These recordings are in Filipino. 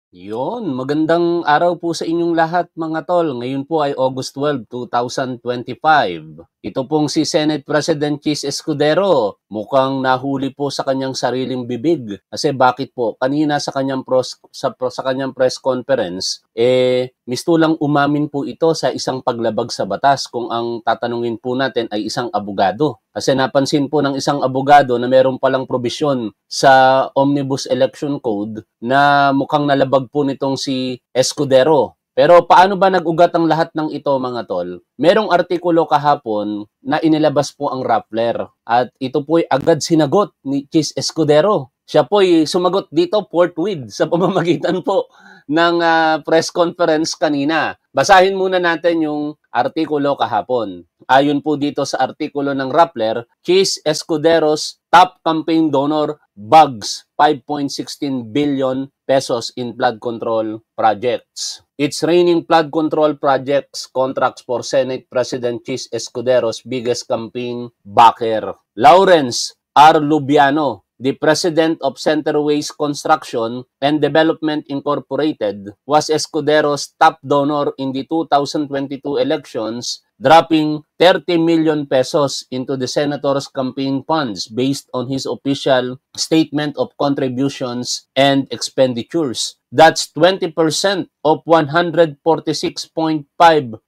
Yun, magandang araw po sa inyong lahat mga tol. Ngayon po ay August 12, 2025. Ito pong si Senate President Chis Escudero. Mukhang nahuli po sa kanyang sariling bibig. Kasi bakit po? Kanina sa kanyang press conference, mistulang umamin po ito sa isang paglabag sa batas kung ang tatanungin po natin ay isang abogado. Kasi napansin po ng isang abogado na meron palang probisyon sa Omnibus Election Code na mukhang nalabag po nitong si Escudero. Pero paano ba nag-ugat ang lahat ng ito mga tol? Merong artikulo kahapon na inilabas po ang Rappler at ito po'y agad sinagot ni Chis Escudero. Siya po'y sumagot dito forthwith sa pamamagitan po ng press conference kanina. Basahin muna natin yung artikulo kahapon. Ayon po dito sa artikulo ng Rappler, Chis Escudero's top campaign donor bugs 5.16 billion pesos in flood control projects. It's raining flood control projects contracts for Senate President Chis Escudero's biggest campaign backer. Lawrence R. Lubiano, the president of Centerways Construction and Development Incorporated, was Escudero's top donor in the 2022 elections, dropping 30 million pesos into the senator's campaign funds based on his official statement of contributions and expenditures. That's 20% of 146.5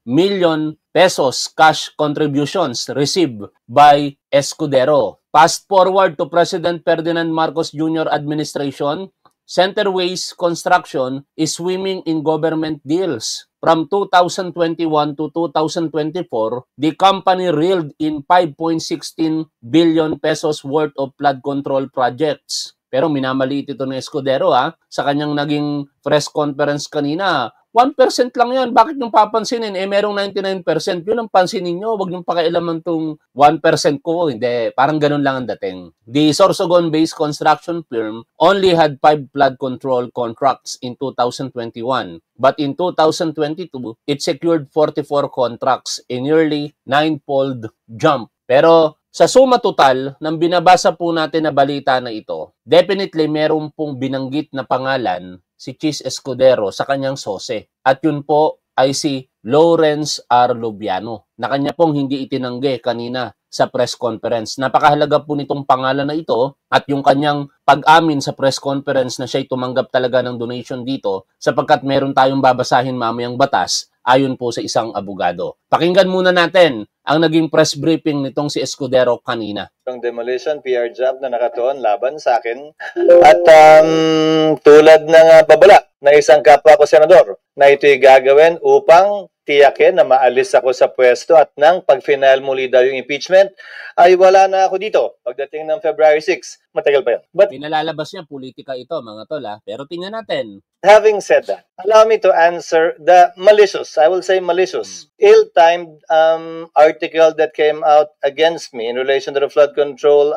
million pesos cash contributions received by Escudero. Fast forward to President Ferdinand Marcos Jr. administration, Centerways Construction is swimming in government deals. From 2021 to 2024, the company reeled in 5.16 billion pesos worth of flood control projects. Pero minamaliit ito ng Escudero sa kanyang naging press conference kanina. 1% lang yan. Bakit yung papansinin? Merong 99%. Yun ang pansinin nyo. Huwag nyung pakialaman tong 1% ko. Hindi. Parang ganun lang ang dating. The Sorsogon-based construction firm only had 5 flood control contracts in 2021. But in 2022, it secured 44 contracts, a nearly 9-fold jump. Pero sa suma total ng binabasa po natin na balita na ito, definitely meron pong binanggit na pangalan si Chis Escudero sa kanyang sose. At yun po ay si Lawrence R. Lubiano na kanya pong hindi itinanggi kanina sa press conference. Napakahalaga po nitong pangalan na ito at yung kanyang pag-amin sa press conference na siya'y tumanggap talaga ng donation dito sapagkat meron tayong babasahin mamayang batas ayon po sa isang abogado. Pakinggan muna natin ang naging press briefing nitong si Escudero kanina. Yung demolition PR job na nakatuon laban sa akin at tulad ng babala na isang kapwa ko senador na ito'y gagawin upang tiyakin na maalis ako sa pwesto at nang pag-final muli daw yung impeachment ay wala na ako dito pagdating ng February 6. Matagal pa yan. But pinalalabas niya politika ito mga tol pero tingnan natin. Having said that, allow me to answer the malicious, I will say malicious, ill-timed article that came out against me in relation to the flood control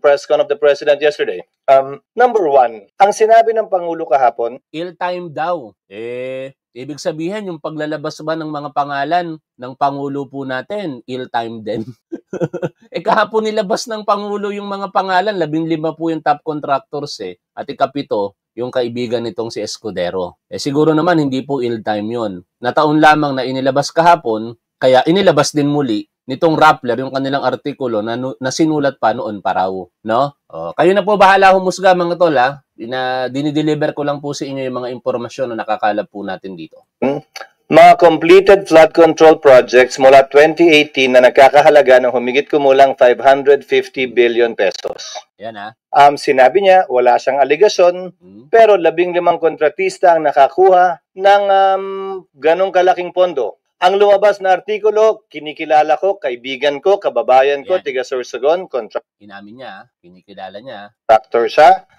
press con of the President yesterday. Number one, ang sinabi ng Pangulo kahapon, ill-timed daw. Ibig sabihin, yung paglalabas ba ng mga pangalan ng Pangulo po natin, ill-timed din. Kahapon nilabas ng Pangulo yung mga pangalan, 15 po yung top contractors at 7 yung kaibigan nitong si Escudero. Siguro naman hindi po ill-time yun. Nataon lamang na inilabas kahapon, kaya inilabas din muli nitong Rappler yung kanilang artikulo na sinulat pa noon pa raw. No? Kayo na po bahala humusga mga tol dinideliver ko lang po sa inyo yung mga impormasyon na nakakalap po natin dito. Mga completed flood control projects mula 2018 na nagkakahalaga ng humigit kumulang 550 billion pesos. Yan sinabi niya, wala siyang aligasyon, pero 15 kontratista ang nakakuha ng ganong kalaking pondo. Ang lumabas na artikulo, kinikilala ko, kaibigan ko, kababayan ko, tiga Sorsogon, inamin niya, kinikilala niya. Contractor siya.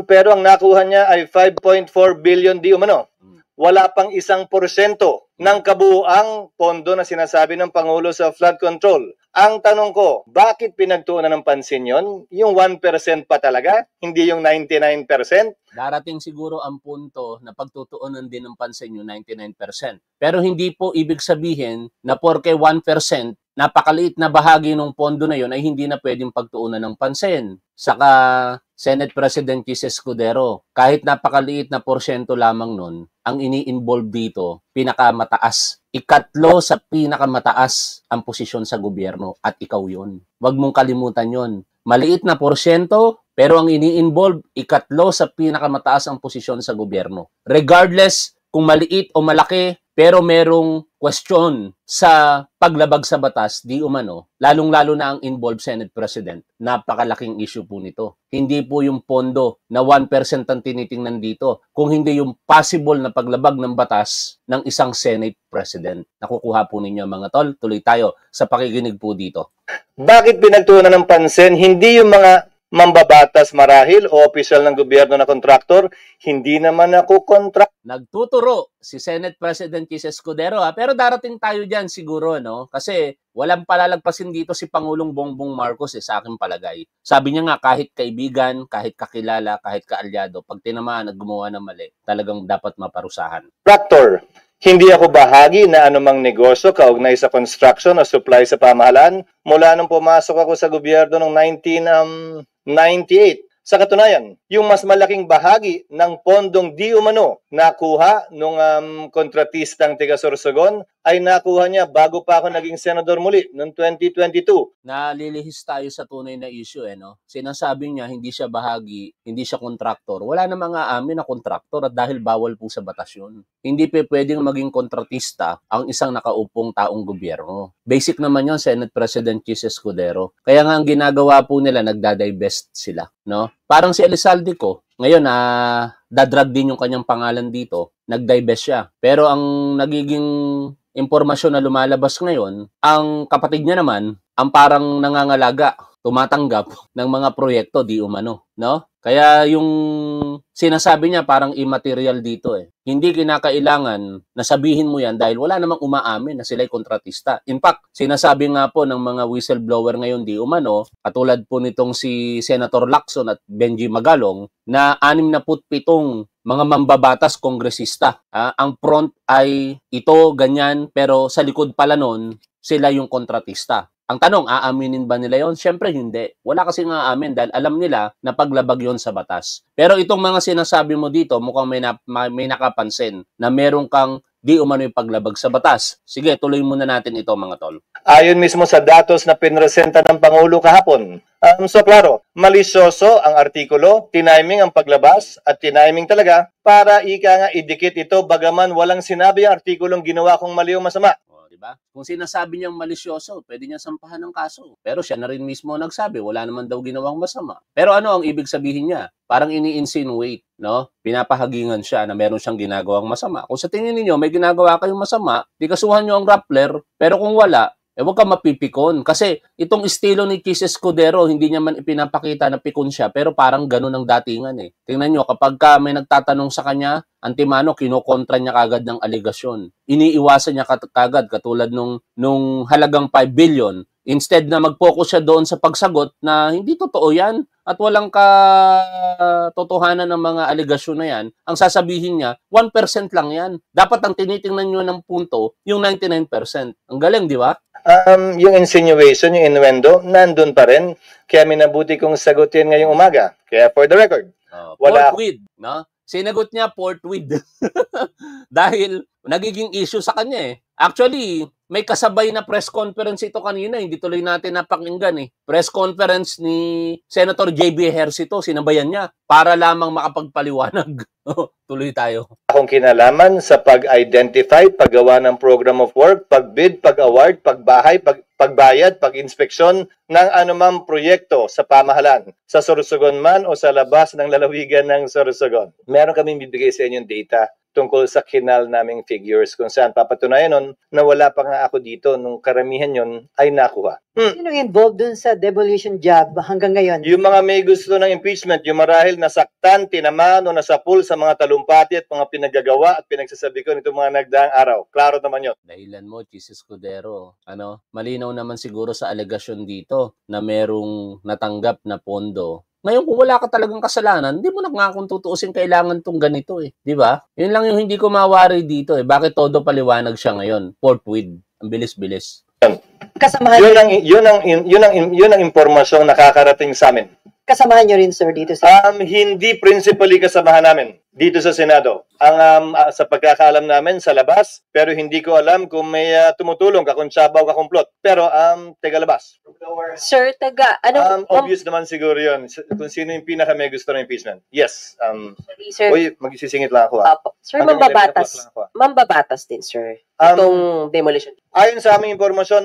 Pero ang nakuha niya ay 5.4 billion di umano. Wala pang 1% ng kabuuang pondo na sinasabi ng Pangulo sa flood control. Ang tanong ko, bakit pinagtuunan ng pansin yon? Yung 1% pa talaga? Hindi yung 99%? Darating siguro ang punto na pagtutuunan din ng pansin yung 99%. Pero hindi po ibig sabihin na porke 1%, napakaliit na bahagi ng pondo na yon ay hindi na pwedeng pagtuunan ng pansin. Saka Senate President Chis Escudero. Kahit napakaliit na porsyento lamang nun, ang ini-involve dito, pinakamataas. Ikatlo sa pinakamataas ang posisyon sa gobyerno at ikaw yun. Huwag mong kalimutan yun. Maliit na porsyento, pero ang ini-involve, ikatlo sa pinakamataas ang posisyon sa gobyerno. Regardless kung maliit o malaki, pero merong question sa paglabag sa batas, di umano, lalong-lalo na ang involved Senate President, napakalaking issue po nito. Hindi po yung pondo na 1% ang tinitingnan dito, kung hindi yung possible na paglabag ng batas ng isang Senate President. Nakukuha po ninyo mga tol, tuloy tayo sa pakikinig po dito. Bakit pinagtuunan ng pansin? Hindi yung mga mambabatas marahil o opisyal ng gobyerno na kontraktor, hindi naman ako Nagtuturo si Senate President Chis Escudero, pero darating tayo dyan siguro, no? Kasi walang palalagpasin dito si Pangulong Bongbong Marcos sa aking palagay. Sabi niya nga kahit kaibigan, kahit kakilala, kahit kaalyado, pag tinamaan at gumawa ng mali, talagang dapat maparusahan. Kontraktor, hindi ako bahagi na anumang negosyo kaugnay sa construction o supply sa pamahalaan mula nung pumasok ako sa gobyerno noong 1998. Sa katunayan, yung mas malaking bahagi ng pondong di umano nakuha nung kontratistang tiga Sorsogon ay nakuha niya bago pa ako naging senador muli noong 2022. Nalilihis tayo sa tunay na issue, no? Sinasabi niya hindi siya bahagi, hindi siya kontraktor. Wala na mga amin na kontraktor at dahil bawal po sa batas yun. Hindi pwedeng maging kontratista ang isang nakaupong taong gobyerno. Basic naman yun, Senate President Chis Escudero. Kaya nga ang ginagawa po nila, nagdadivest sila, no? Parang si Elizalde ko, ngayon dadrag din yung kanyang pangalan dito, nag-divest siya. Pero ang nagiging impormasyon na lumalabas ngayon, ang kapatid niya naman, ang parang nangangalaga, tumatanggap ng mga proyekto di umano, no? Kaya yung sinasabi niya parang immaterial dito Hindi kinakailangan na sabihin mo yan dahil wala namang umaamin na sila'y kontratista. In fact, sinasabi nga po ng mga whistleblower ngayon di umano, katulad po nitong si Senator Lacson at Benji Magalong, na 67 mga mambabatas kongresista. Ang front ay ito, ganyan, pero sa likod pala nun, sila yung kontratista. Ang tanong, aaminin ba nila yon? Siyempre hindi. Wala kasing aamin dahil alam nila na paglabag yon sa batas. Pero itong mga sinasabi mo dito, mukhang may nakapansin na meron kang di umano yung paglabag sa batas. Sige, tuloy muna natin ito mga tol. Ayon mismo sa datos na pinresenta ng Pangulo kahapon. So klaro, malisyoso ang artikulo, tiniming ang paglabas at tiniming talaga para ika nga idikit ito bagaman walang sinabi ang artikulong ginawa kong mali o masama. Diba? Kung sinasabi niyang malisyoso, pwede niya sampahan ng kaso. Pero siya na rin mismo nagsabi, wala naman daw ginawang masama. Pero ano ang ibig sabihin niya? Parang ini-insinuate, no? Pinapahagingan siya na meron siyang ginagawang masama. Kung sa tingin niyo may ginagawa kayong masama, di kasuhan niyo ang Rappler, pero kung wala, huwag ka mapipikon. Kasi itong estilo ni Chis Escudero, hindi niya man ipinapakita na pikon siya, pero parang ganun ang datingan Tingnan nyo, kapag may nagtatanong sa kanya, antimano, kinokontra niya kagad ng aligasyon. Iniiwasan niya kagad, katulad nung halagang 5 billion. Instead na mag-focus siya doon sa pagsagot na hindi totoo yan at walang katotohanan ng mga aligasyon na yan, ang sasabihin niya, 1% lang yan. Dapat ang tinitingnan nyo ng punto, yung 99%. Ang galing, di ba? Yung insinuation, yung innuendo, nandun pa rin. Kaya minabuti kong sagutin ngayong umaga. Kaya for the record, wala forthwith, no? Sinagot niya forthwith. Dahil nagiging issue sa kanya Actually, may kasabay na press conference ito kanina, hindi tuloy natin napakinggan Press conference ni Senator J.B. Ejercito, sinabayan niya para lamang makapagpaliwanag. Tuloy tayo. Akong kinalaman sa pag-identify, paggawa ng program of work, pag-bid, pag-award, pagbahay, pagbayad, pag-inspeksyon ng anumang proyekto sa pamahalaan, sa Sorsogon man o sa labas ng lalawigan ng Sorsogon. Meron kaming bibigay sa inyong data tungkol sa kinal naming figures kung saan papatunayan nun na wala pa nga ako dito nung karamihan yon ay nakuha. Sino involved dun sa devolution job hanggang ngayon? Yung mga may gusto ng impeachment, yung marahil nasaktan, tinamaan o nasapul sa mga talumpati at mga pinagagawa at pinagsasabi ko nitong mga nagdaang araw. Klaro naman yun. Dahilan mo, Chis Escudero. Malinaw naman siguro sa alegasyon dito na merong natanggap na pondo. Ngayon, kung wala ka talagang kasalanan, hindi mo na nga kung tutuusin kailangan tong ganito Di ba? Yun lang yung hindi ko mawari dito Bakit todo paliwanag siya ngayon? Forthwith. Ang bilis-bilis. Kasamahan Yun ang impormasyong nakakarating sa amin. kasamahan nyo rin, sir, dito sa... Hindi principally kasamahan namin dito sa Senado. Sa pagkakaalam namin sa labas, pero hindi ko alam kung may tumutulong, kakuntsabaw, kakumplot. Pero taga labas. Sir, Obvious naman siguro yun. Kung sino yung pinaka may gusto ng impeachment. Yes. sir, Uy, magsisingit lang ako. Apo. Sir, Hanggang 11 o'clock lang ako. mambabatas din, sir. Itong demolition. Ayon sa aming impormasyon,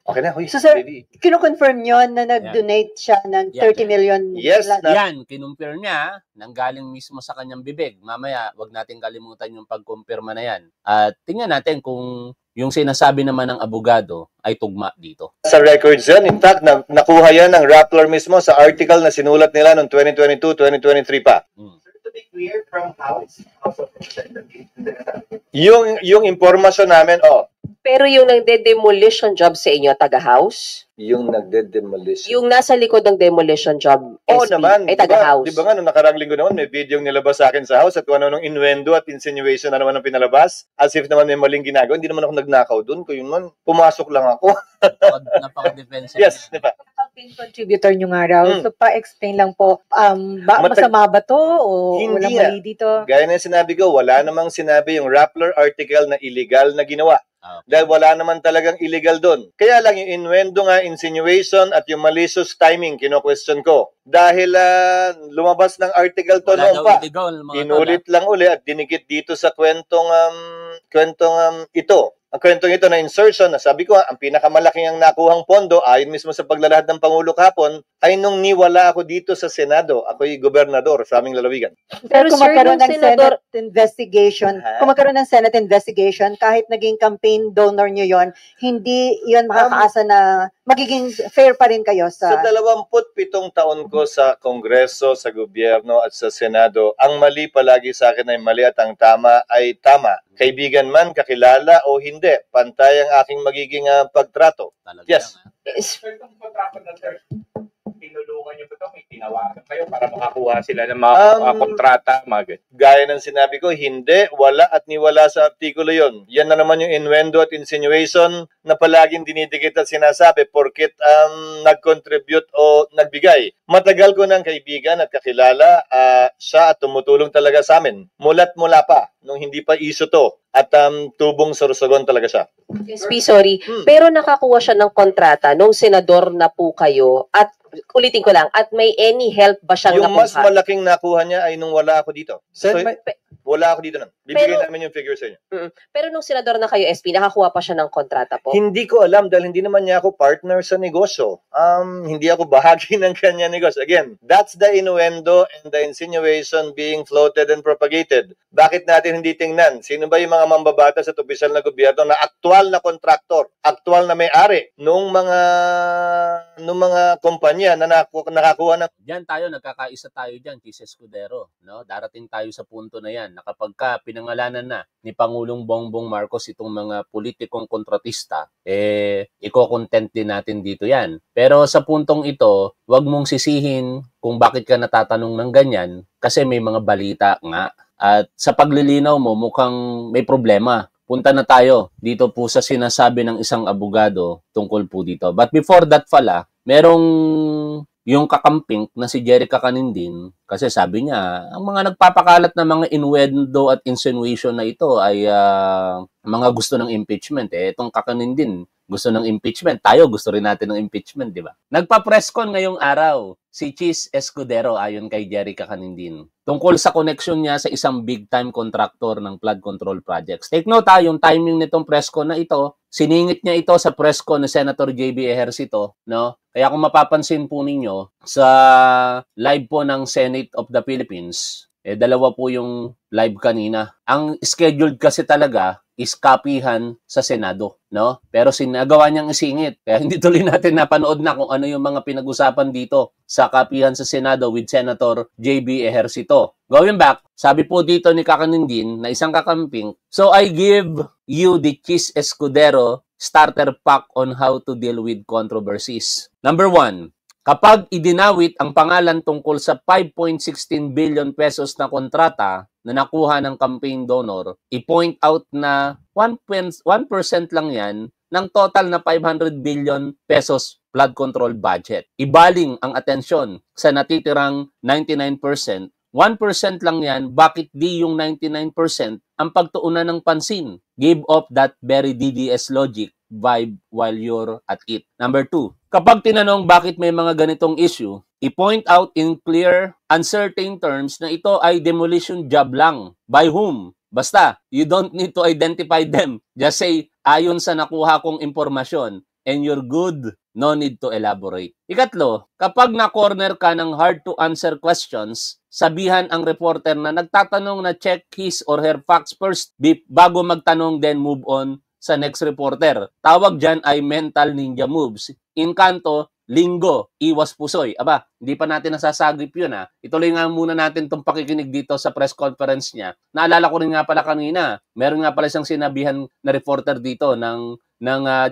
okay na. Uy, So, sir, baby. kino-confirm nyo na nag-donate siya ng 30 million? Yes, Yan, kinumpir niya, nanggaling mismo sa kanyang bibig. Mamaya, wag natin kalimutan yung pagkumpirma na yan. At tingnan natin kung yung sinasabi naman ng abogado ay tugma dito. Sa records yan. In fact, nakuha yan ng Rappler mismo sa article na sinulat nila noong 2022, 2023 pa. To be clear, from House of Representatives. Yung impormasyon namin, Pero yung nagde-demolition job sa inyo, taga-house? yung nagde-demolition. Yung nasa likod ng demolition job, Oo SP, naman. ay taga-house? Di ba nga, nung nakarang linggo naman, may video yung nilabas sa akin sa house at kung ano nung innuendo at insinuation na naman ang pinalabas. As if naman may maling ginagawa. Hindi naman ako nagnakaw doon. Kung yun man, pumasok lang ako. Napaka-defensive. Yes, di ba? Campaign contributor nyo nga raw. So, pa-explain lang po, masama ba to o Hindi walang nga. mali dito? Gaya na sinabi ko, wala namang sinabi yung Rappler article na illegal na ginawa. Dahil wala naman talagang illegal doon. Kaya lang yung innuendo nga, insinuation at yung malicious timing, kino-question ko. Dahil lumabas ng article to Wala noon daw pa. illegal, mga Inulit lang uli at dinikit dito sa kwentong ito. Ang kwentong ito na insertion, na sabi ko, ang pinakamalaking ang nakuhang pondo, ayon mismo sa paglalahad ng Pangulo kahapon, ay nung niwala ako dito sa Senado. Ako'y gobernador sa aming lalawigan. Pero kung sir, magkaroon nung ng senador- Senate investigation, kung magkaroon ng Senate investigation, kahit naging campaign donor nyo yon, hindi yon makakaasa na magiging fair pa rin kayo Sa sa... 27 taon ko sa Kongreso, sa gobyerno at sa Senado, ang mali palagi sa akin ay mali at ang tama ay tama. Kaibigan man, kakilala o hindi, pantay ang aking magiging pagtrato. Talaga Yes. lang, Sir, itong kontrata na sir, tinulungan niyo ba ito? May tinawagan kayo para makakuha sila ng mga kontrata, mga ganyan. Gaya ng sinabi ko, hindi, wala at niwala sa artikulo yon. Yan na naman yung innuendo at insinuation na palaging dinidikit at sinasabi porket nag-contribute o nagbigay. Matagal ko ng kaibigan at kakilala siya at tumutulong talaga sa amin. Mula't mula pa, nung hindi pa iso to. At tubong sorsogon talaga siya. SP, sorry. Pero nakakuha siya ng kontrata nung senador na po kayo at ulitin ko lang, at may any help ba siyang Yung mas nakuha? malaking nakuha niya ay nung wala ako dito. Sir, So, wala ako dito nun. Bibigyan Pero- namin yung figure sa inyo. Pero nung senador na kayo, SP, nakakuha pa siya ng kontrata po? Hindi ko alam dahil hindi naman niya ako partner sa negosyo. Hindi ako bahagi ng kanya negosyo. Again, that's the innuendo and the insinuation being floated and propagated. Bakit natin hindi tingnan? Sino ba yung mga mambabatas at opisyal na gobyerno na aktual na kontraktor, aktual na may-ari nung mga kumpanya na nakakuha ng Diyan tayo, nagkakaisa tayo diyan, Chis Escudero, no? Darating tayo sa punto na 'yan, na kapag pinangalanan na ni Pangulong Bongbong Marcos itong mga politikong kontratista, iko-content din natin dito 'yan. Pero sa puntong ito, 'wag mong sisihin kung bakit ka natatanong ng ganyan kasi may mga balita nga. At sa paglilinaw mo, mukhang may problema. Punta na tayo dito po sa sinasabi ng isang abogado tungkol po dito. But before that pala, merong yung kakamping na si Jerica Canindin, kasi sabi niya, ang mga nagpapakalat na mga innuendo at insinuation na ito ay mga gusto ng impeachment. Itong Kakanindin, gusto ng impeachment. Tayo, gusto rin natin ng impeachment, di ba? Nagpa-presscon ngayong araw si Chis Escudero ayon kay Jerica Canindin tungkol sa connection niya sa isang big-time contractor ng flood control projects. Take note yung timing nitong presscon na ito, siningit niya ito sa presscon ni Senator J.B. Ejercito, no? Kaya kung mapapansin po ninyo, sa live po ng Senate of the Philippines, dalawa po yung live kanina. Ang scheduled kasi talaga is kapihan sa Senado, no? Pero sinagawa niyang isingit. Kaya hindi tuloy natin napanood na kung ano yung mga pinag-usapan dito sa kapihan sa Senado with Senator J.B. Ejercito. Going back, sabi po dito ni Kakanindin na isang kakamping, so I give you the Chis Escudero starter pack on how to deal with controversies. Number 1, kapag idinawit ang pangalan tungkol sa 5.16 billion pesos na kontrata na nakuha ng campaign donor, i-point out na 1% lang yan ng total na 500 billion pesos flood control budget. Ibaling ang atensyon sa natitirang 99%. 1% lang yan, bakit di yung 99% ang pagtuunan ng pansin? Give off that very DDS logic vibe while you're at it. Number 2, kapag tinanong bakit may mga ganitong issue, i-point out in clear, uncertain terms na ito ay demolition job lang. By whom? Basta, you don't need to identify them. Just say, ayon sa nakuha kong impormasyon, and you're good. No need to elaborate. Ikatlo, kapag na-corner ka ng hard-to-answer questions, sabihan ang reporter na nagtatanong na check his or her facts first bago magtanong, then move on sa next reporter. Tawag dyan ay mental ninja moves. In kanto, linggo, iwas pusoy. Aba, hindi pa natin nasasagip yun ha. Ituloy nga muna natin itong pakikinig dito sa press conference niya. Naalala ko rin nga pala kanina, meron nga pala siyang sinabihan na reporter dito ng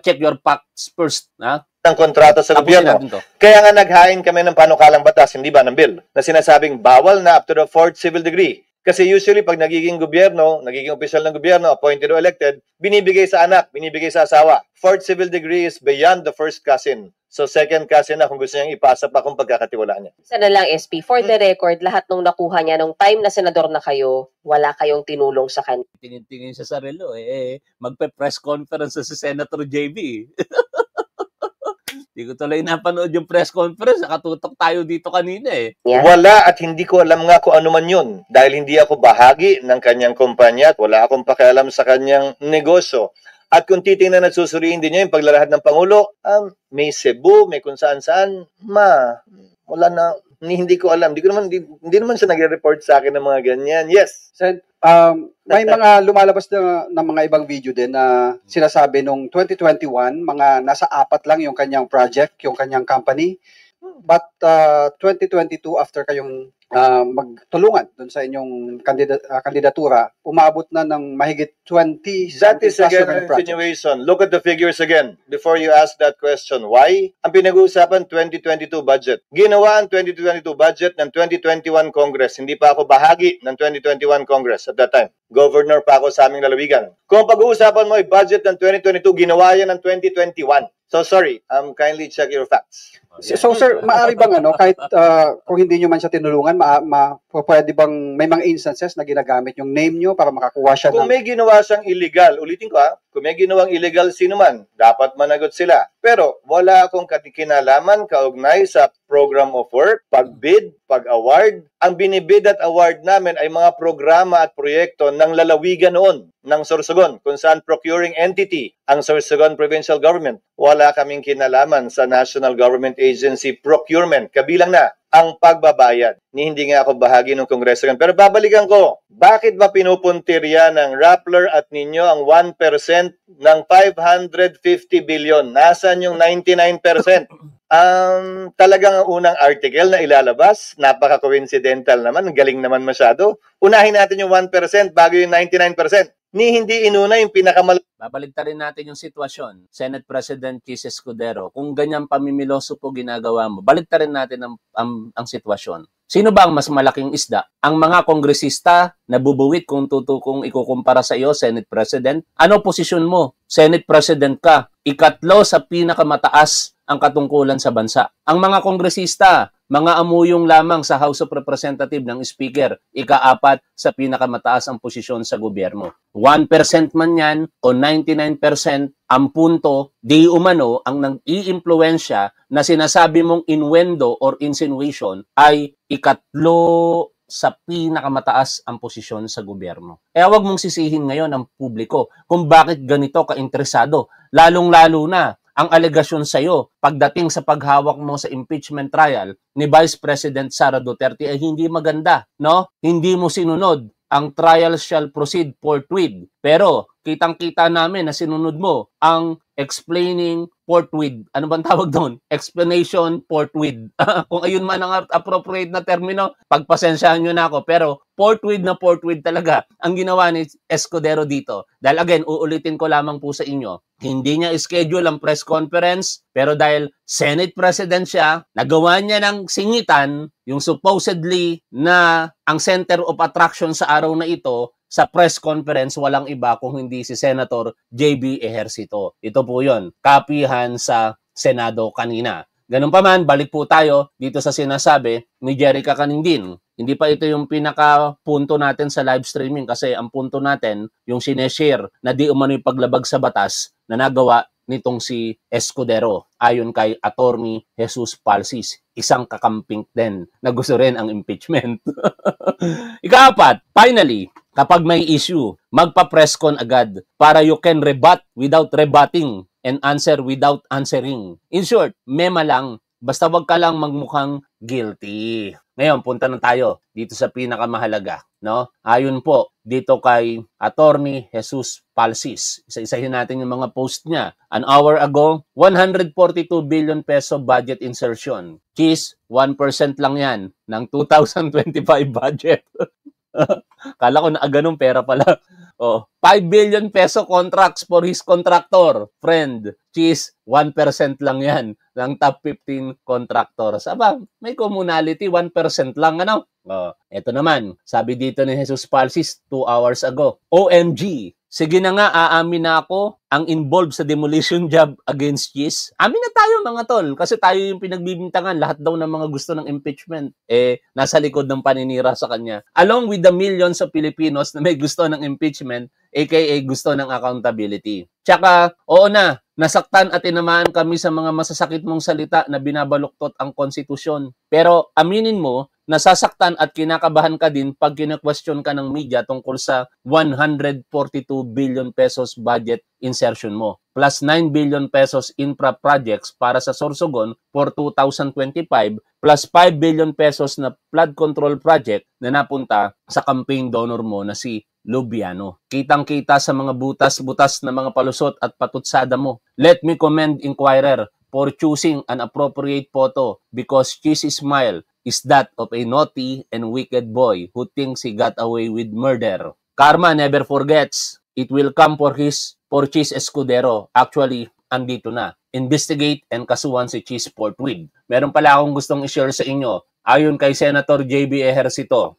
check your facts first. Ha? Ng kontrata sa gobyerno. Kaya nga naghain kami ng panukalang batas, hindi ba ng bill, na sinasabing bawal na up to the 4th civil degree. Kasi usually pag nagiging gobyerno, nagiging opisyal ng gobyerno, appointed or elected, binibigay sa anak, binibigay sa asawa. 4th civil degree is beyond the first cousin. So second cousin na kung gusto niyang ipasa pa kung pagkakatiwalaan niya. Isa na lang, SP. For the record, lahat nung nakuha niya nung time na senador na kayo, wala kayong tinulong sa kanya. Tingin-tingin siya sa relo, magpe-press conference sa si Senator JB. Hindi ko tuloy napanood yung press conference. Nakatutok tayo dito kanina Yeah. Wala at hindi ko alam nga kung ano man yun. Dahil hindi ako bahagi ng kanyang kumpanya at wala akong pakialam sa kanyang negosyo. At kung titingnan at susuriin din niya yung paglalahad ng Pangulo, may Cebu, may kung saan-saan, wala na, hindi ko alam. Hindi naman siya nagre-report sa akin ng mga ganyan. Yes. Sen, may mga lumalabas na mga ibang video din na sinasabi nung 2021, mga nasa 4 lang yung kanyang project, yung kanyang company. But 2022, after kayong magtulungan dun sa inyong kandidatura, umabot na ng mahigit 20 That is again an project. insinuation. Look at the figures again before you ask that question. Why? Ang pinag-uusapan 2022 budget. Ginawa ang 2022 budget ng 2021 Congress. Hindi pa ako bahagi ng 2021 Congress at that time. Governor pa ako sa aming lalawigan. Kung pag-uusapan mo ay budget ng 2022, ginawa yan ng 2021. So sorry, kindly check your facts. So sir, maaari bang kahit kung hindi nyo man siya tinulungan, pwede bang may mga instances na ginagamit yung name nyo para makakuha siya Kung may ginawa siyang illegal, ulitin ko kung may ginawang illegal sino man, dapat managot sila. Pero wala akong kinalaman kaugnay sa program of work, pag-bid, pag-award. Ang binibid at award namin ay mga programa at proyekto ng lalawigan noon, ng Sorsogon, kung saan procuring entity ang Sorsogon Provincial Government. Wala kaming kinalaman sa National Government Agency procurement. Kabilang na ang pagbabayad. Hindi nga ako bahagi ng Kongreso. Pero babalikan ko, bakit ba pinupuntirya ng Rappler at ninyo ang 1% ng 550 billion? Nasaan yung 99%? Talagang ang unang article na ilalabas, napaka-coincidental naman, galing naman masyado. Unahin natin yung 1% bago yung 99%. Hindi inuna yung Babaligtarin natin yung sitwasyon. Senate President Chis Escudero, kung ganyan pamimiloso po ginagawa mo, baligtarin natin ang sitwasyon. Sino ba ang mas malaking isda? Ang mga kongresista na bubuwit kung ikukumpara sa iyo, Senate President? Ano posisyon mo? Senate President ka. Ikatlo sa pinakamataas ang katungkulan sa bansa. Ang mga kongresista, mga amuyong lamang sa House of Representatives ng Speaker, ika-4 sa pinakamataas ang posisyon sa gobyerno. 1% man yan o 99%, ang punto, di umano ang nag-i-impluensya na sinasabi mong innuendo or insinuation ay ikatlo sa pinakamataas ang posisyon sa gobyerno. Huwag mong sisihin ngayon ang publiko kung bakit ganito ka-interesado. Lalong-lalo na ang alegasyon sa iyo pagdating sa paghawak mo sa impeachment trial ni Vice President Sara Duterte ay hindi maganda, no? Hindi mo sinunod ang trial shall proceed forthwith. Pero kitang-kita namin na sinunod mo ang explaining forthwith. Ano bang tawag doon? Explanation forthwith. Kung ayun man ang appropriate na termino, pagpasensyahan nyo na ako. Pero forthwith na forthwith talaga ang ginawa ni Escudero dito. Dahil again, uulitin ko lamang po sa inyo, hindi niya schedule ang press conference, pero dahil Senate President siya, nagawa niya ng singitan yung supposedly na ang center of attraction sa araw na ito, sa press conference, walang iba kung hindi si Senator JB Ejercito. Ito po yon, kapihan sa Senado kanina. Ganun pa man, balik po tayo dito sa sinasabi ni Jerica Canindin. Hindi pa ito yung pinaka-punto natin sa live streaming kasi ang punto natin, yung sineshare na di umano'y paglabag sa batas na nagawa nitong si Escudero ayon kay Attorney Jesus Palsis, isang kakamping din na gusto rin ang impeachment. Ikaapat, finally, kapag may issue, magpa-press con agad para you can rebut without rebutting and answer without answering. In short, mema lang. Basta wag ka lang magmukhang guilty. Ngayon, punta na tayo dito sa pinakamahalaga. No? Ayon po dito kay Attorney Jesus Palsis. Isa-isahin natin yung mga post niya. An hour ago, 142 billion peso budget insertion. Cheese, 1% lang yan ng 2025 budget. Kala ko na ganun pera pala. 5 billion peso contracts for his contractor. Friend, Cheese, 1% lang yan ng top 15 contractors. Aba, may commonality, 1% lang, ano? Ito naman, sabi dito ni Jesus Palsis 2 hours ago. OMG, sige na nga, aamin na ako ang involved sa demolition job against Cheese. Amin na tayo mga tol, kasi tayo yung pinagbibintangan. Lahat daw ng mga gusto ng impeachment, nasa likod ng paninira sa kanya. Along with the millions of Filipinos na may gusto ng impeachment, aka gusto ng accountability. Tsaka, oo na, nasaktan at tinamaan kami sa mga masasakit mong salita na binabaluktot ang konstitusyon. Pero aminin mo, nasasaktan at kinakabahan ka din pag kina-question ka ng media tungkol sa 142 billion pesos budget insertion mo. Plus 9 billion pesos infra projects para sa Sorsogon for 2025 plus 5 billion pesos na flood control project na napunta sa campaign donor mo na si Lubiano. Kitang-kita sa mga butas-butas na mga palusot at patutsada mo. Let me commend Inquirer for choosing an appropriate photo because Cheese's smile is that of a naughty and wicked boy who thinks he got away with murder. Karma never forgets. It will come for Cheese Escudero. Actually, andito na. Investigate and kasuhan si Cheese forthwith. Meron pala akong gustong i-share sa inyo. Ayon kay Senator JB Ejercito.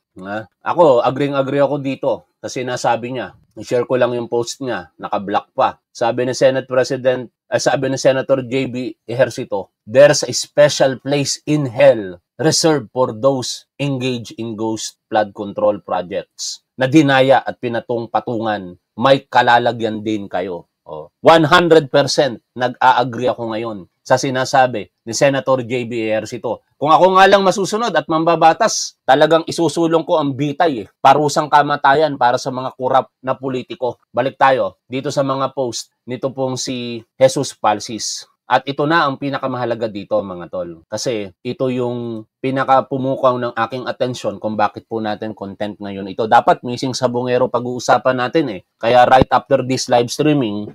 Ako, agree ako dito sa sinasabi niya. I-share ko lang yung post niya. Naka-block pa. Sabi ni Senator JB Ejercito, there's a special place in hell reserved for those engaged in ghost flood control projects na dinaya at pinatong-patungan. May kalalagyan din kayo. 100% nag-a-agree ako ngayon sa sinasabi ni Senator JB Ejercito. Kung ako nga lang masusunod at mambabatas, talagang isusulong ko ang bitay. Parusang kamatayan para sa mga kurap na politiko. Balik tayo dito sa mga post nito pong si Jesus Palsis. At ito na ang pinakamahalaga dito mga tol. Kasi ito yung pinakapumukaw ng aking atensyon kung bakit po natin content ngayon ito. Dapat missing sabongero pag-uusapan natin Kaya right after this live streaming,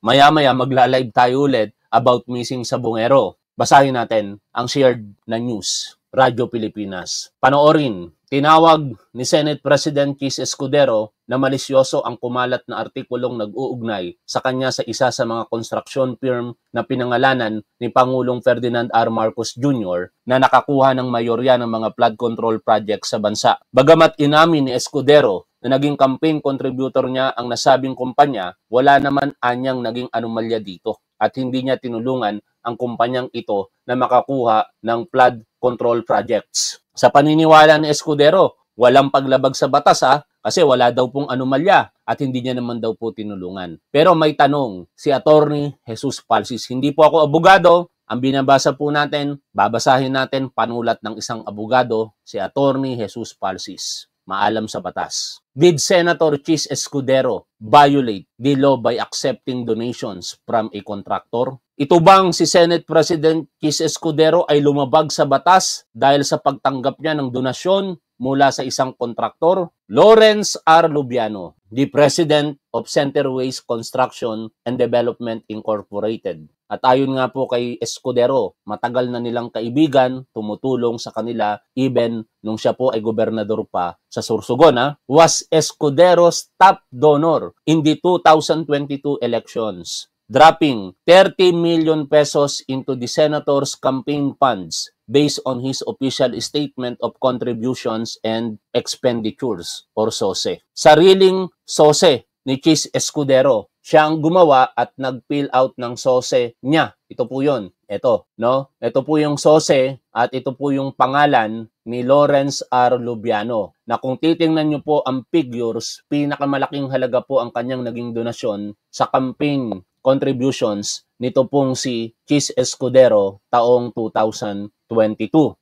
maya-maya magla-live tayo ulit about missing sabongero. Basahin natin ang shared na news. Radyo Pilipinas. Panoorin. Tinawag ni Senate President Cheese Escudero na malisyoso ang kumalat na artikulong nag-uugnay sa kanya sa isa sa mga construction firm na pinangalanan ni Pangulong Ferdinand R. Marcos Jr. na nakakuha ng mayorya ng mga flood control projects sa bansa. Bagamat inamin ni Escudero na naging campaign contributor niya ang nasabing kumpanya, wala naman anyang naging anomalya dito at hindi niya tinulungan ang kumpanyang ito na makakuha ng flood control projects. Sa paniniwala ni Escudero, walang paglabag sa batas kasi wala daw pong anomalya at hindi niya naman daw po tinulungan. Pero may tanong, si Attorney Jesus Palsis, hindi po ako abogado, ang binabasa po natin, babasahin natin panulat ng isang abogado, si Attorney Jesus Palsis. Maalam sa batas. Did Senator Cheese Escudero violate the law by accepting donations from a contractor? Ito bang si Senate President Cheese Escudero ay lumabag sa batas dahil sa pagtanggap niya ng donasyon mula sa isang kontraktor? Lawrence R. Lubiano, the President of Centerways Construction and Development Incorporated. At ayon nga po kay Escudero, matagal na nilang kaibigan, tumutulong sa kanila even nung siya po ay gobernador pa sa Sorsogon. Was Escudero's top donor in the 2022 elections, dropping 30 million pesos into the senator's campaign funds based on his official statement of contributions and expenditures or SOSE. Sariling SOSE ni Chis Escudero. Siya ang gumawa at nag-fill out ng SOSE niya. Ito po yun. Ito, no? Ito po yung SOSE at ito po yung pangalan ni Lawrence R. Lubiano. Na kung titingnan nyo po ang figures, pinakamalaking halaga po ang kanyang naging donasyon sa campaign contributions nito pong si Chis Escudero taong 2022.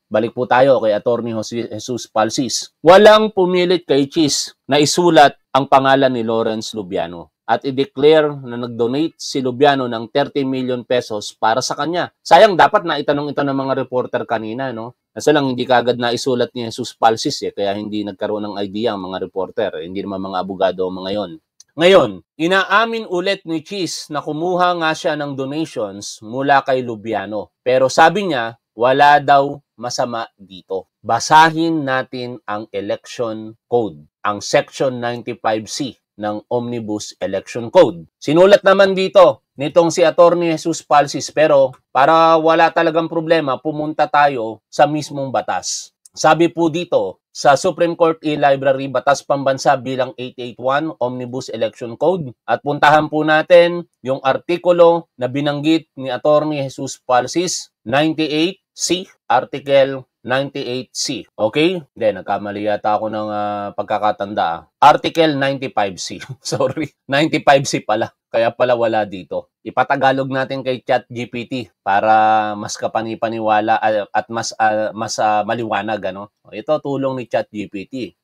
Balik po tayo kay Attorney Jesus Palsis. Walang pumilit kay Chis na isulat ang pangalan ni Lawrence Lubiano at i-declare na nag-donate si Lubiano ng 30 million pesos para sa kanya. Sayang, dapat na itanong ito ng mga reporter kanina, no? Kasi lang hindi kagad na isulat ni Jesus Palsis kaya hindi nagkaroon ng idea ang mga reporter, hindi naman mga abogado mga yon. Ngayon, inaamin ulit ni Chis na kumuha nga siya ng donations mula kay Lubiano. Pero sabi niya, wala daw masama dito. Basahin natin ang election code, ang section 95C ng Omnibus Election Code. Sinulat naman dito nitong si Attorney Jesus Palsis, pero para wala talagang problema, pumunta tayo sa mismong batas. Sabi po dito, sa Supreme Court e-Library, Batas Pambansa bilang 881, Omnibus Election Code. At puntahan po natin yung artikulo na binanggit ni Attorney Jesus Palsis, 98C, Article 98C. Okay? Hindi, nagkamali yata ako ng pagkakatanda. Article 95C. Sorry, 95C pala. Kaya pala wala dito. Ipatagalog natin kay ChatGPT para mas kapani-paniwala at mas maliwanag. Ano? Ito tulong ni ChatGPT.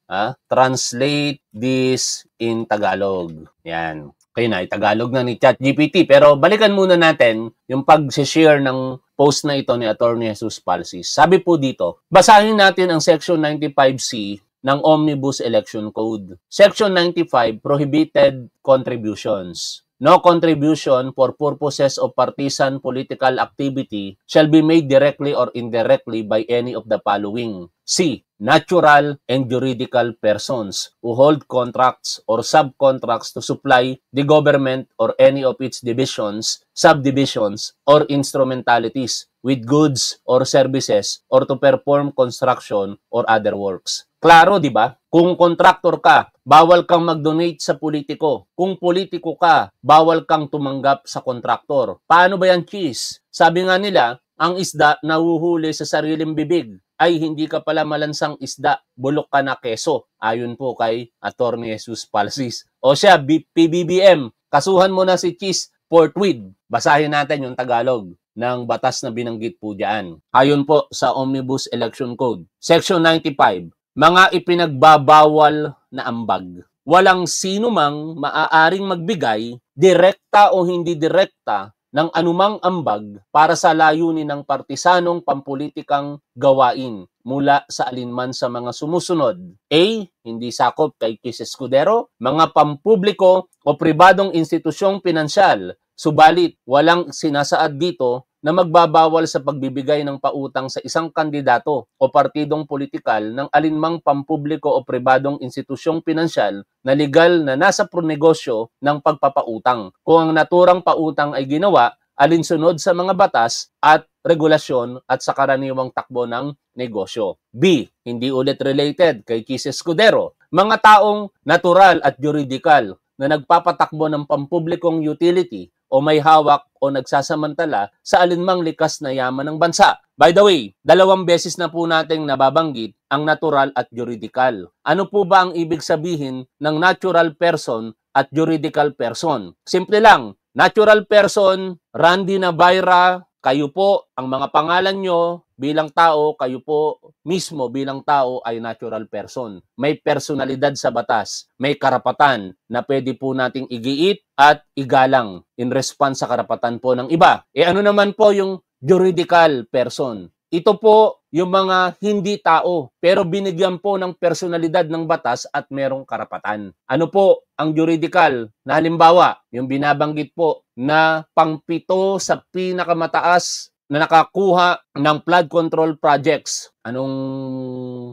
Translate this in Tagalog. Yan. Okay na, itagalog na ni ChatGPT. Pero balikan muna natin yung pag-share ng post na ito ni Attorney Jesus Palsis. Sabi po dito, basahin natin ang Section 95C ng Omnibus Election Code. Section 95, Prohibited Contributions. No contribution for purposes of partisan political activity shall be made directly or indirectly by any of the following. C. Natural and juridical persons who hold contracts or subcontracts to supply the government or any of its divisions, subdivisions, or instrumentalities with goods or services or to perform construction or other works. Klaro, di ba? Kung kontraktor ka, bawal kang mag-donate sa politiko. Kung politiko ka, bawal kang tumanggap sa kontraktor. Paano ba yan, Chis? Sabi nga nila, ang isda nahuhuli sa sariling bibig. Ay hindi ka pala malansang isda, bulok ka na keso. Ayon po kay Attorney Jesus Palsis. O siya, PBBM, kasuhan mo na si Chis forthwith. Basahin natin yung Tagalog ng batas na binanggit po diyan. Ayon po sa Omnibus Election Code. Section 95. Mga ipinagbabawal na ambag. Walang sino mang maaaring magbigay, direkta o hindi direkta, ng anumang ambag para sa layunin ng partisanong pampulitikang gawain mula sa alinman sa mga sumusunod. A. Hindi sakop kay Chis Escudero, mga pampubliko o pribadong institusyong pinansyal, subalit walang sinasaad dito na magbabawal sa pagbibigay ng pautang sa isang kandidato o partidong politikal ng alinmang pampubliko o pribadong institusyong pinansyal na legal na nasa pronegosyo ng pagpapautang kung ang naturang pautang ay ginawa alinsunod sa mga batas at regulasyon at sa karaniwang takbo ng negosyo. B. Hindi ulit related kay Chis Escudero. Mga taong natural at juridikal na nagpapatakbo ng pampublikong utility o may hawak o nagsasamantala sa alinmang likas na yaman ng bansa. By the way, 2 beses na po nating nababanggit ang natural at juridikal. Ano po ba ang ibig sabihin ng natural person at juridical person? Simple lang, natural person, Randy Navarra, kayo po, ang mga pangalan nyo bilang tao, kayo po mismo bilang tao ay natural person. May personalidad sa batas, may karapatan na pwede po nating igiit at igalang in response sa karapatan po ng iba. Ano naman po yung juridical person? Ito po yung mga hindi tao pero binigyan po ng personalidad ng batas at merong karapatan. Ano po ang juridical na halimbawa? Yung binabanggit po na pang-7 sa pinakamataas na nakakuha ng flood control projects. Anong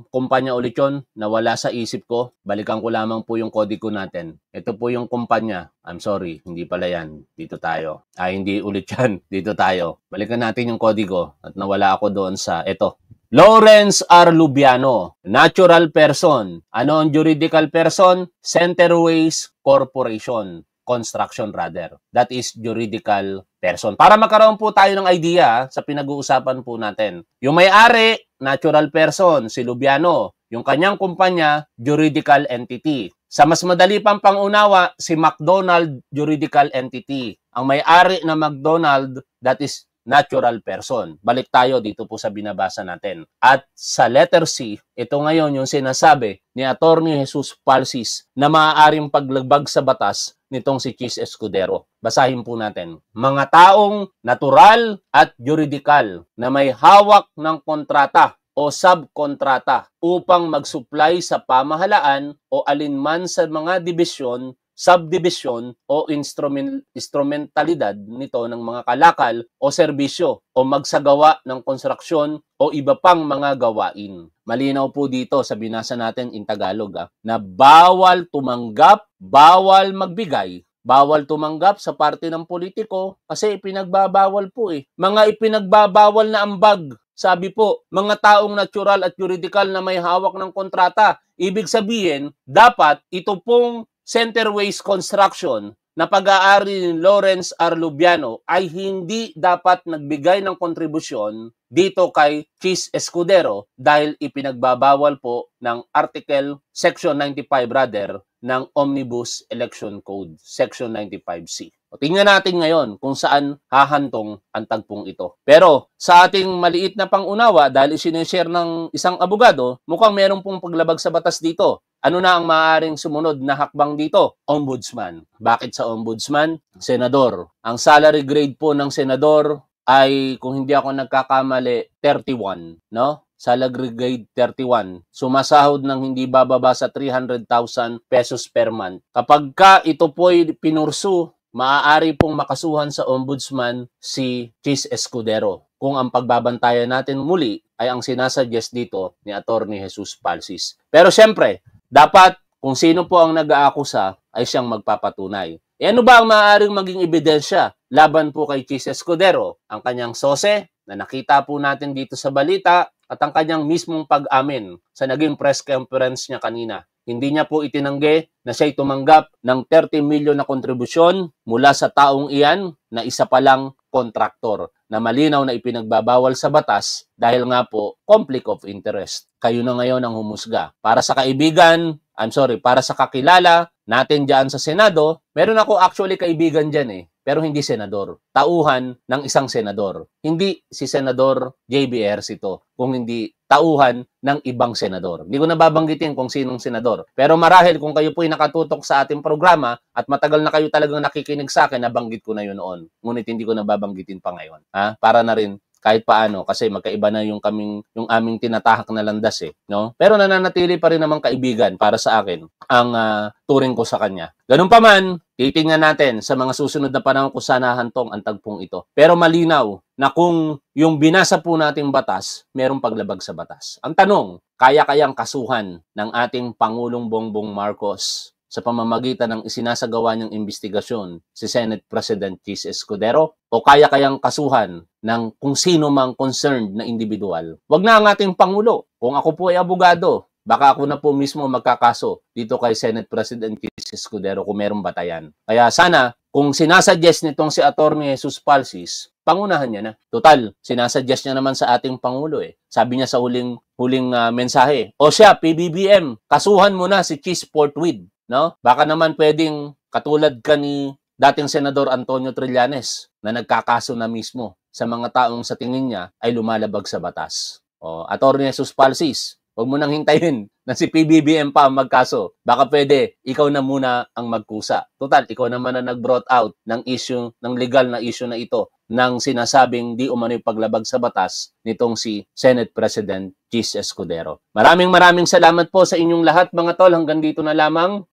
kumpanya ulit yun? Nawala sa isip ko. Balikan ko lamang po yung kodigo natin. Ito po yung kumpanya. I'm sorry, hindi pala yan. Dito tayo. Hindi ulit yan. Dito tayo. Balikan natin yung kodigo. At nawala ako doon sa ito. Lawrence R. Lubiano, natural person. Ano ang juridical person? Centerways Corporation. Construction rather. That is juridical person. Para magkaroon po tayo ng idea sa pinag-uusapan po natin. Yung may-ari, natural person, si Lubiano. Yung kanyang kumpanya, juridical entity. Sa mas madali pang pangunawa, si McDonald, juridical entity. Ang may-ari na McDonald, that is natural person. Balik tayo dito po sa binabasa natin. At sa letter C, ito ngayon yung sinasabi ni Attorney Jesus Palsis na maaaring paglagbag sa batas nitong si Chis Escudero. Basahin po natin. Mga taong natural at juridikal na may hawak ng kontrata o subkontrata upang mag-supply sa pamahalaan o alinman sa mga dibisyon, subdivision o instrumentalidad nito ng mga kalakal o serbisyo o magsagawa ng konstruksyon o iba pang mga gawain. Malinaw po dito sa binasa natin in Tagalog na bawal tumanggap, bawal magbigay, bawal tumanggap sa parte ng politiko kasi ipinagbabawal po Mga ipinagbabawal na ambag. Sabi po, mga taong natural at juridical na may hawak ng kontrata. Ibig sabihin, dapat ito pong Centerways Construction na pag-aari ni Lawrence R. Lubiano ay hindi dapat nagbigay ng kontribusyon dito kay Chis Escudero dahil ipinagbabawal po ng Article Section 95 rather ng Omnibus Election Code, Section 95C. O, tingnan natin ngayon kung saan hahantong ang tagpong ito. Pero sa ating maliit na pangunawa, dahil isineshare ng isang abogado, mukhang meron pong paglabag sa batas dito. Ano na ang maaaring sumunod na hakbang dito? Ombudsman. Bakit sa ombudsman? Senador. Ang salary grade po ng senador ay, kung hindi ako nagkakamali, 31, no? Salary grade 31. Sumasahod ng hindi bababa sa 300,000 pesos per month. Kapag ka ito po ay pinursu, maaari pong makasuhan sa ombudsman si Chis Escudero. Kung ang pagbabantayan natin muli ay ang sinasuggest dito ni Attorney Jesus Palsis. Pero siyempre, dapat kung sino po ang nag-aakusa ay siyang magpapatunay. Ano ba ang maaaring maging ebidensya laban po kay Chis Escudero? Ang kanyang sose na nakita po natin dito sa balita at ang kanyang mismong pag-amin sa naging press conference niya kanina. Hindi niya po itinanggi na siya'y tumanggap ng 30 milyon na kontribusyon mula sa taong iyan na isa palang kontraktor na malinaw na ipinagbabawal sa batas dahil nga po conflict of interest. Kayo na ngayon ang humusga. Para sa kaibigan, para sa kakilala natin dyan sa Senado, meron ako actually kaibigan dyan pero hindi senador. Tauhan ng isang senador. Hindi si Senador JBRs ito, kung hindi tauhan ng ibang senador. Hindi ko nababanggitin kung sinong senador. Pero marahil kung kayo po'y nakatutok sa ating programa at matagal na kayo talagang nakikinig sa akin, nabanggit ko na yun noon. Ngunit hindi ko nababanggitin pa ngayon. Para na rin kahit paano kasi magkaiba na yung aming tinatahak na landas no? Pero nananatili pa rin naman kaibigan para sa akin ang turing ko sa kanya. Ganun pa man, titingnan natin sa mga susunod na panahon kung saan hahantong ang tagpong ito. Pero malinaw na kung yung binasa po nating batas, merong paglabag sa batas. Ang tanong, kaya-kayang kasuhan ng ating Pangulong Bongbong Marcos sa pamamagitan ng isinasagawa niyang investigasyon si Senate President Chis Escudero o kaya-kayang kasuhan ng kung sino mang concerned na individual? Wag na ang ating Pangulo. Kung ako po ay abogado, baka ako na po mismo magkakaso dito kay Senate President Chis Escudero kung merong batayan. Kaya sana, kung sinasuggest nitong si Attorney Jesus Palsis, pangunahan niya na. Total, sinasuggest niya naman sa ating Pangulo Sabi niya sa huling mensahe, o siya, PBBM, kasuhan mo na si Chis forthwith. No? Baka naman pwedeng katulad ka ni dating Senador Antonio Trillanes na nagkakaso na mismo sa mga taong sa tingin niya ay lumalabag sa batas. Attorney Jesus Palsis, Huwag mo nang hintayin na si PBBM pa ang magkaso. Baka pwede, ikaw na muna ang magkusa. Total, ikaw naman na nag-brought out ng issue, ng legal na issue na ito, ng sinasabing di umano'y paglabag sa batas nitong si Senate President Chis Escudero. Maraming salamat po sa inyong lahat mga tol. Hanggang dito na lamang.